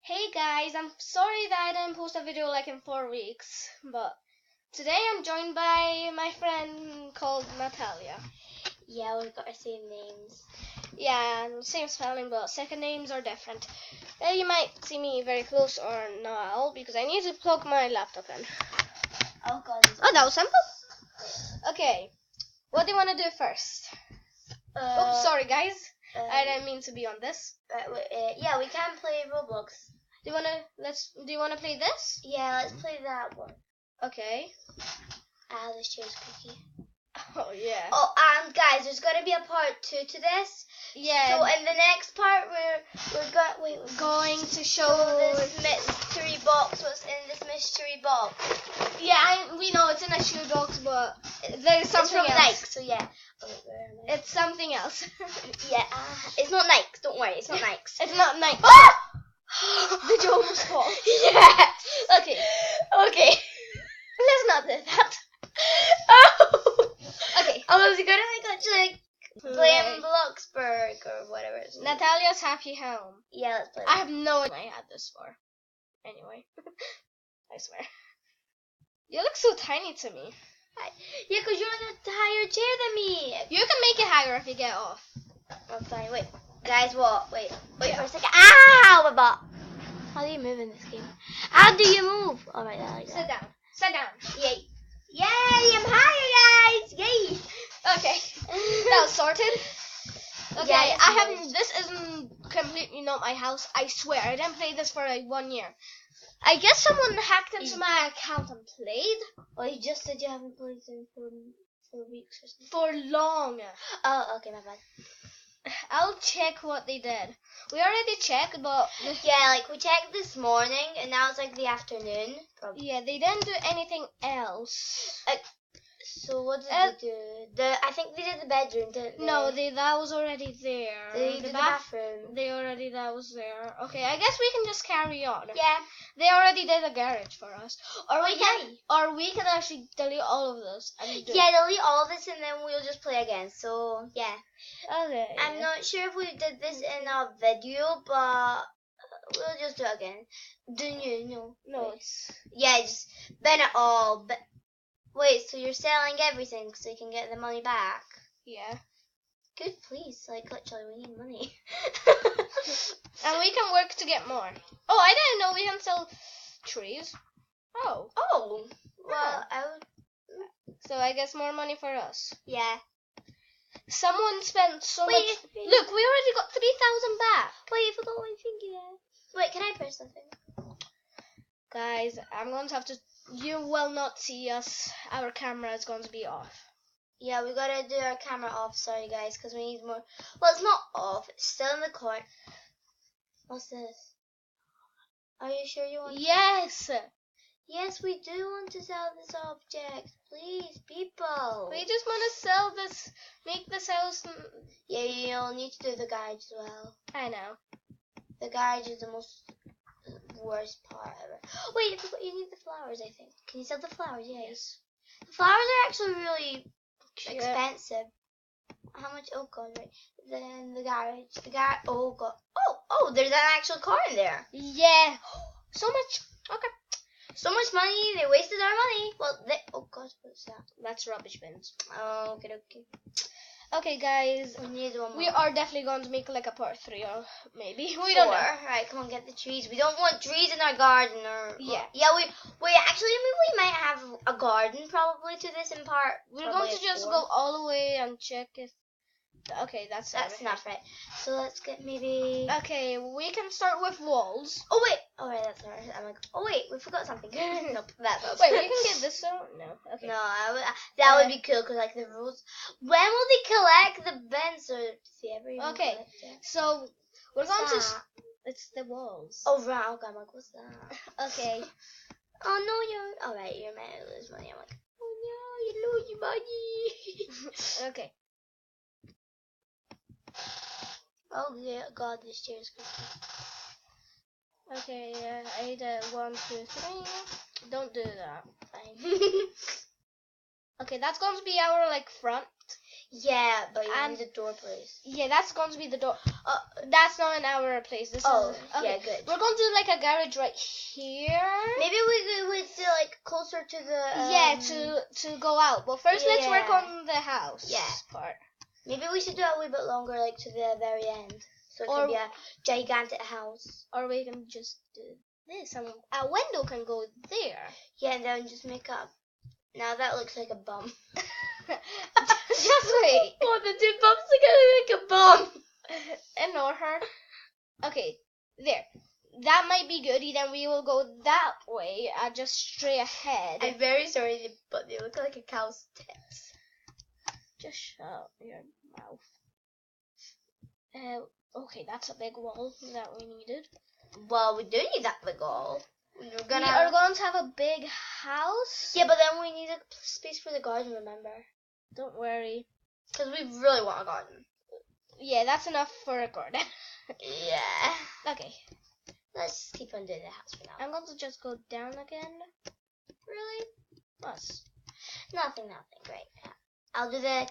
Hey guys, I'm sorry that I didn't post a video like in 4 weeks, but today I'm joined by my friend called Natalia. Yeah, we've got our same names. Yeah, and same spelling, but second names are different. You might see me very close or not, because I need to plug my laptop in. Oh god. Oh, that was simple. Okay, what do you want to do first? Oh, sorry guys, I didn't mean to be on this. Yeah, we can play Roblox. Do you wanna play this? Yeah, let's play that one. Okay. This chair's cookie. Oh yeah. Oh, and guys, there's gonna be a part 2 to this. Yeah. So in the next part, we're going to show this mystery box. What's in this mystery box? Yeah, we know it's in a shoebox, but there's something it's from else. Nike, so yeah. Oh, wait, where am I? It's something else. Yeah, it's not Nike. Don't worry, it's not Nike. It's not Nike. Did you almost fall? Yeah. Okay. Okay. Let's not do that. Oh. Okay. I was gonna actually play in bloxburgh or whatever it's called. Natalia's Happy Home. Yeah, let's play. I have no idea I had this for. Anyway. I swear. You look so tiny to me. Yeah, because you're on a higher chair than me. You can make it higher if you get off. I'm fine. Wait. Guys, what? Wait for a second. Ow, my butt. How do you move in this game? How do you move? Alright, like Sit down. Sit down. Yay. Yay, I'm higher, guys. Yay. Okay. That was sorted. Okay, yeah, this isn't completely not my house. I swear, I didn't play this for like 1 year. I guess someone hacked into my account and played. Well, you just said you haven't played in for weeks or something. For long. Oh, okay, my bad. I'll check what they did. We already checked, but yeah, like we checked this morning, and now it's like the afternoon. Probably. Yeah, they didn't do anything else. So what did they do? I think they did the bedroom, didn't they? No, that was already there. They did the bathroom. That was there. Okay, I guess we can just carry on. Yeah. They already did a garage for us. Or we can actually delete all of this. Yeah, delete all of this and then we'll just play again. So yeah. Okay. I'm not sure if we did this in a video, but we'll just do it again. Didn't you? No. Yeah, just ban it all. Wait, so you're selling everything so you can get the money back? Yeah. Good, please. Like, literally, we need money. And we can work to get more. Oh, I didn't know we can sell trees. Oh. Oh. Well, So I guess more money for us. Yeah. Someone spent so much. Wait. Look, we already got 3,000 back. Wait, I forgot my finger. Wait, can I press something? Guys, I'm going to have to. You will not see us. Our camera is going to be off. Yeah, we gotta do our camera off. Sorry, guys, because we need more. Well, it's not off. It's still in the corner. What's this? Are you sure you want? Yes. Yes, we do want to sell this object. Please, people. We just want to sell this. Make this house. Yeah, you'll need to do the garage as well. I know. The garage is the most worst part ever. Wait, you need the flowers, I think. Can you sell the flowers? Yes. The flowers are actually really expensive. How much? Oh god, right. Then the garage. Oh god. Oh, there's an actual car in there. Yeah. So much. Okay. So much money. They wasted our money. Well, oh god, what's that? That's rubbish bins. Oh, okay. Okay, guys. We need one more. We are definitely going to make like a part 3 or maybe. We don't know. Right, come on, get the trees. We don't want trees in our garden or. Yeah. Yeah, actually, I mean, we might have a garden probably to this in part. We're going to just go all the way and check if. Okay, that's enough, right? So let's get maybe. Okay, we can start with walls. Oh wait, alright, that's alright. I'm like, oh wait, we forgot something. Nope, that's Wait, we can get this out? No, okay. No, that would be cool because like the rules. When will they collect the bins or see every? Okay, so we're going to. It's the walls. Oh right, okay. I'm like, what's that? Okay. Oh no, you're alright. You're mad to lose money. I'm like, oh no, you lose your money. Okay. Oh yeah, God, this chair is good. Okay, I did 1, 2, 3. Don't do that. Fine. Okay, that's going to be our like front. Yeah, but you need a door, please. Yeah, that's going to be the door. That's not in our place. This is okay. Yeah, good. We're going to do like a garage right here. Maybe we would do like closer to the yeah, to go out. But first, let's work yeah. on the house part. Maybe we should do it a wee bit longer, like to the very end, so it can be a gigantic house. Or we can just do this, and a window can go there. Yeah, and then just make up. Now that looks like a bum. Just wait. Oh, the two bumps together make a bum. Ignore her. Okay, there. That might be good. Then we will go that way, just straight ahead. I'm very sorry, but they look like a cow's tits. Just shut your mouth. Okay, that's a big wall that we needed. Well, we do need that big wall. We are going to have a big house. Yeah, but then we need a space for the garden, remember? Don't worry. Because we really want a garden. Yeah, that's enough for a garden. Yeah. Okay. Let's just keep on doing the house for now. I'm going to just go down again. Really? Us. Nothing. Great. I'll do the...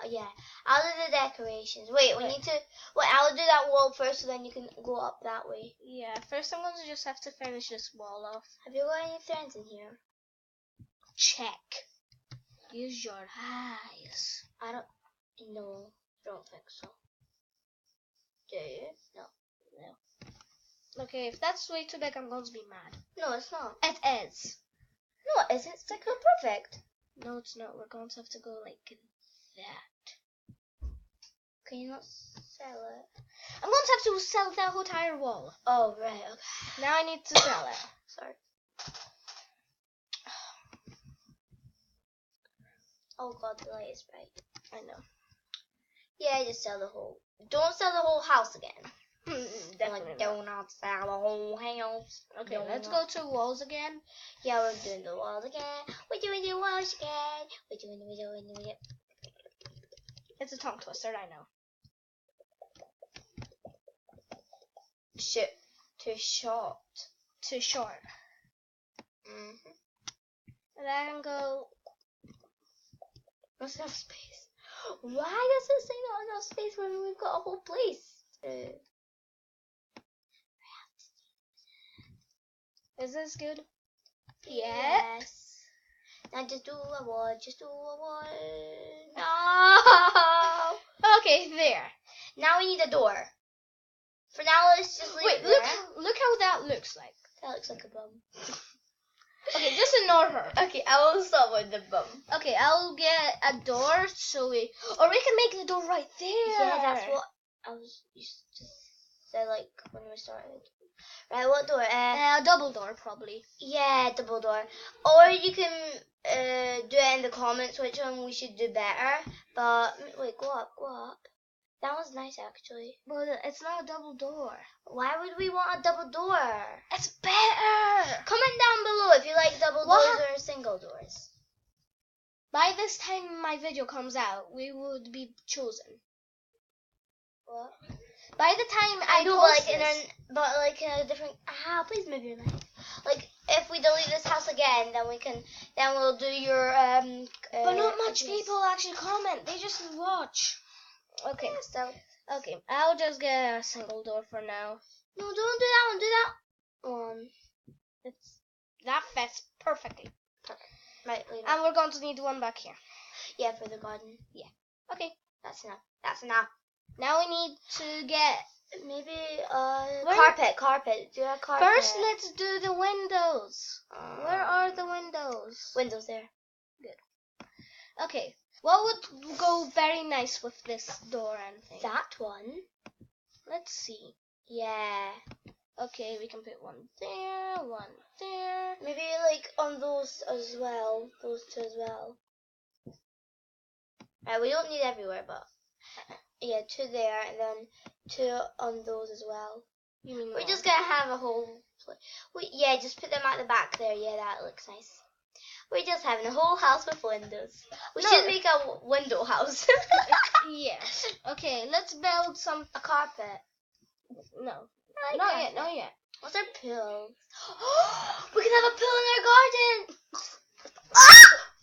Yeah, I'll do the decorations. Wait, we need to... Wait, I'll do that wall first, so then you can go up that way. Yeah, first I'm going to just have to finish this wall off. Have you got any threads in here? Check. Use your eyes. I don't think so. Do you? No. Okay, if that's way too big, I'm going to be mad. No, it's not. It is. No, it isn't. It's like perfect. No, it's not. We're going to have to go like that. Can you not sell it? I'm going to have to sell that whole entire wall. Oh, right. Okay. Now I need to sell it. Sorry. Oh God, the light is bright. I know. Yeah, just sell the whole. Don't sell the whole house again. Definitely do not sell the whole house. Okay, let's go to walls again. Yeah, we're doing the walls again. We're doing the walls again. We're doing it. It's a tongue twister, I know. Shit. Too short. Too short. And I can go. What's enough space? Why does it say not enough space when we've got a whole place? Is this good? Yes. Now just do a wall. No. Okay, there. Now we need a door. For now, let's just leave it there. Look how that looks like. That looks like a bum. Okay, just ignore her. Okay, I will stop with the bum. Okay, I'll get a door or we can make the door right there. Yeah, that's what I was used to say, like, when we started. Right, what door? A double door, probably. Yeah, double door. Or you can do it in the comments which one we should do better. But, wait, go up. That was nice, actually. But it's not a double door. Why would we want a double door? It's better. Comment down below if you like double doors or single doors. By this time my video comes out, we would be chosen. What? By the time I know, post but like in a different. Please move your mic. Like if we delete this house again, then we'll do your But not much people actually comment. They just watch. Okay. Yeah, so. Okay, I'll just get a single door for now. No, don't do that one. Do that one. That fits perfectly. Perfect. Right. And we're going to need one back here. Yeah, for the garden. Yeah. Okay. That's enough. Now we need to get maybe carpet. Do a carpet. First, let's do the windows. Where are the windows? Windows there. Good. Okay. What would go very nice with this door and thing? That one. Let's see. Yeah. Okay, we can put one there, one there. Maybe like on those as well. Those two as well. Right, we don't need everywhere, but yeah, two there and then two on those as well. You mean we're just gonna have a whole. Yeah, just put them at the back there. Yeah, that looks nice. We're just having a whole house with windows. We should make a window house. Yeah. Okay, let's build a carpet. No. Not yet. What's our pool? We can have a pool in our garden.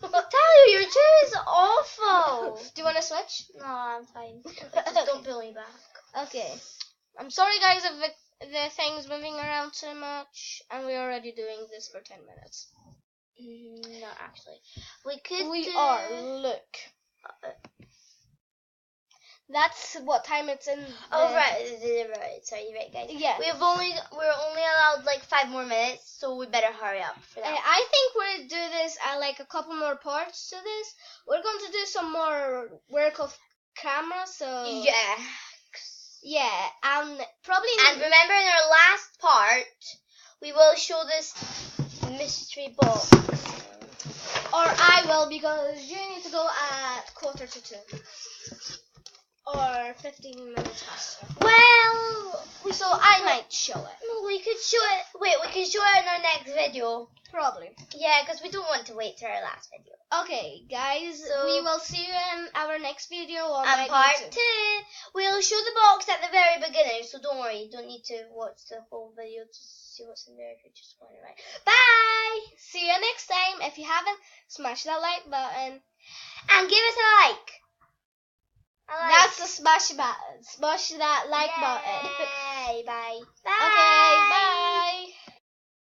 Tell you, your chair is awful. Do you want to switch? No, I'm fine. Just don't pull me back. Sorry guys if the thing's moving around too much, and we're already doing this for 10 minutes. Not actually. We are. Look. That's what time it's in. Right. Sorry, right, guys. Yeah. We're only allowed like 5 more minutes, so we better hurry up for that. I think we'll do this like a couple more parts to this. We're going to do some more work of camera, so yeah, and probably. And remember, in our last part, we will show this mystery box. Or I will, because you need to go at 1:45. Or 15 minutes faster. Well, so I might show it. No, we could show it. Wait, we can show it in our next video. Probably. Yeah, because we don't want to wait till our last video. Okay, guys, we will see you in our next video on part 2. We'll show the box at the very beginning, so don't worry. You don't need to watch the whole video to see what's in there if you're just wondering. Right. Bye! See you next time. If you haven't, smash that like button. And give us a like. That's the smash button. Smash that like button. Bye. Bye. Okay, bye.